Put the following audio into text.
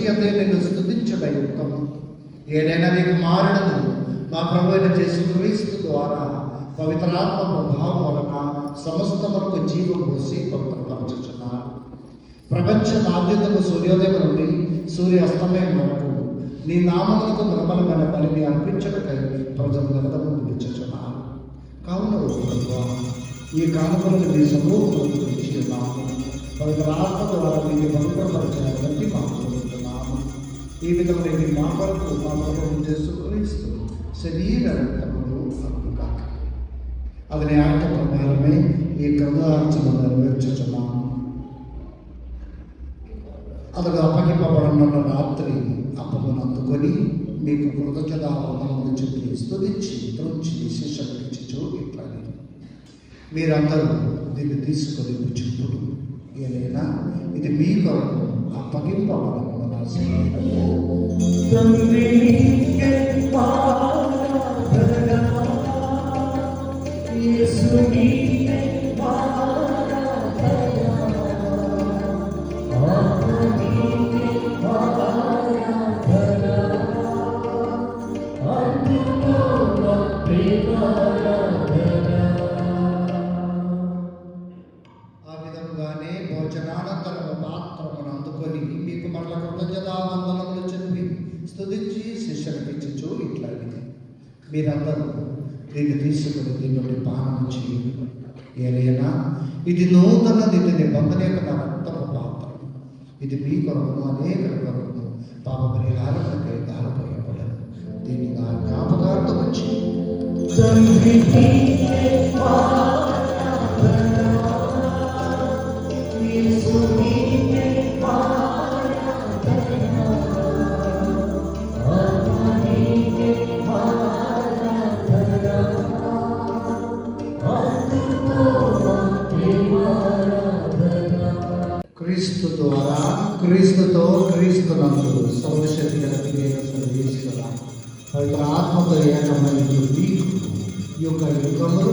చేతే నిన్ను స్తుతించడం యుక్తము. ఏదైనా నీ కుమారుడు మా ప్రభు అయిన యేసుక్రీస్తు ద్వారా పవిత్రాత్మ ప్రభావం వలన సమస్తములకు జీవం పోసి పవిత్రపరచుచున్నారు. ప్రపంచ బాధ్యతకు సూర్యోదయం నుండి సూర్యాస్తమయం వరకు నీ నామములకు నిర్మలమైన బలిని అర్పించటకై ప్రజలు నిరతము పిలుచుచున్నారు. కావున ఈ కానుకలను మీ సమూహంలో ఇచ్చి ఉన్నాము. పవిత్రాత్మ ద్వారా మీరు పవిత్రపరచాలని మాకు కోరుతున్నాము. ఈ విధమైన మా కొరకు మా ప్రభువు యేసుక్రీస్తు శరీర రక్తములు కాక అది ఆట ప్రకారమే ఈ కృతార్చన నెరవేర్చుచున్నాము. అతడు అప్పగింపబడిన రాత్రి అప్పమును అందుకొని మీకు కృతజ్ఞతావందనములు చెప్పి స్తుతించి త్రుంచి శిష్యులకు ఇచ్చుచు ఇట్లా మీరందరూ దీన్ని తీసుకొని చెప్పుడు. ఏదైనా ఇది మీ కొరకు అప్పగింపబడిన నా శరీరము. భోజనానంతరము పాత్రమును అందుకొని మీకు మరల కృతజ్ఞతావందనములు చెప్పి స్తుతించి శిష్యులకు ఇచ్చుచు ఇట్లా మీరందరూ దీన్ని తీసుకుని దీని నుండి పానం చేయండి. ఏదైనా ఇది నూతన నిబంధన యొక్క నా రక్తపు పాత్ర. ఇది మీ కొరకు అనేక కొరకు పాప పరిహారకై దారిపోయబడదు. దీన్ని నా జ్ఞాపకార్థం వచ్చి క్రీస్తు ద్వారా క్రీస్తుతో క్రీస్తునందు సర్వశక్తి కలిగిన పవిత్ర ఆత్మతో ఏకమైన మీకు యుగ యుగములు